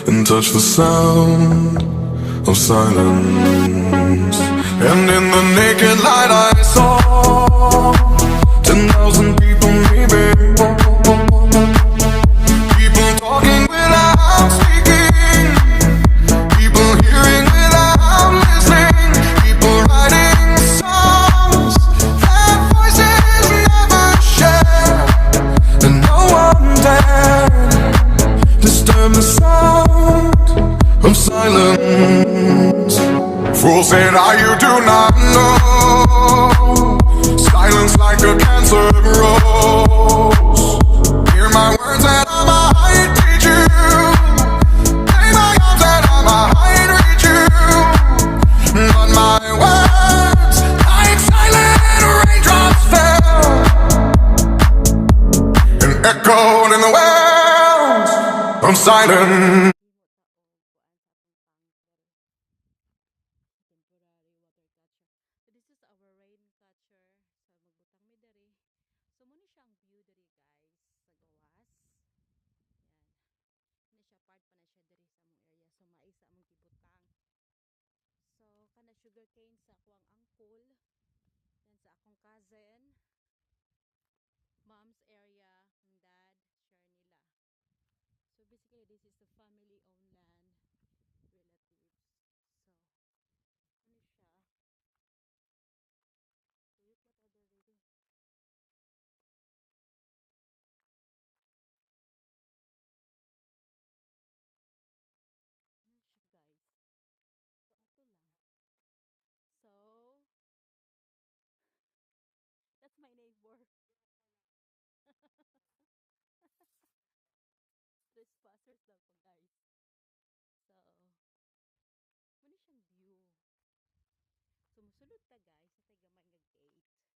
and touch the sound of silence. And in the naked light I saw 10,000 people maybe, people talking without speaking, people hearing without listening, people writing songs that voices never share, and no one dared disturb the sound of silence. Fool said, you do not know. Silence like a cancer grows. Hear my words and I might teach you. Play my arms and I might reach you. But my words, like silent raindrops, fell and echoed in the wells of silence. This is our rain catcher. So magbutang mi diri. So muna siyang view diri guys sa gawas. Yan. Ini siya part pa na siya diri sa among area. So maisa among gibutang. So kana sugarcane sa akong uncle. Yan sa akong cousin. Mom's area, ang dad, share nila. So basically this is a family owned land, relatives. So ano siya? Tuyok na ta diri. Ano siya guys? So ato lang. So that's my neighbor. Trespassers lang po guys. So muna siyang view. So musulod ta guys sa tay gamay nga gate.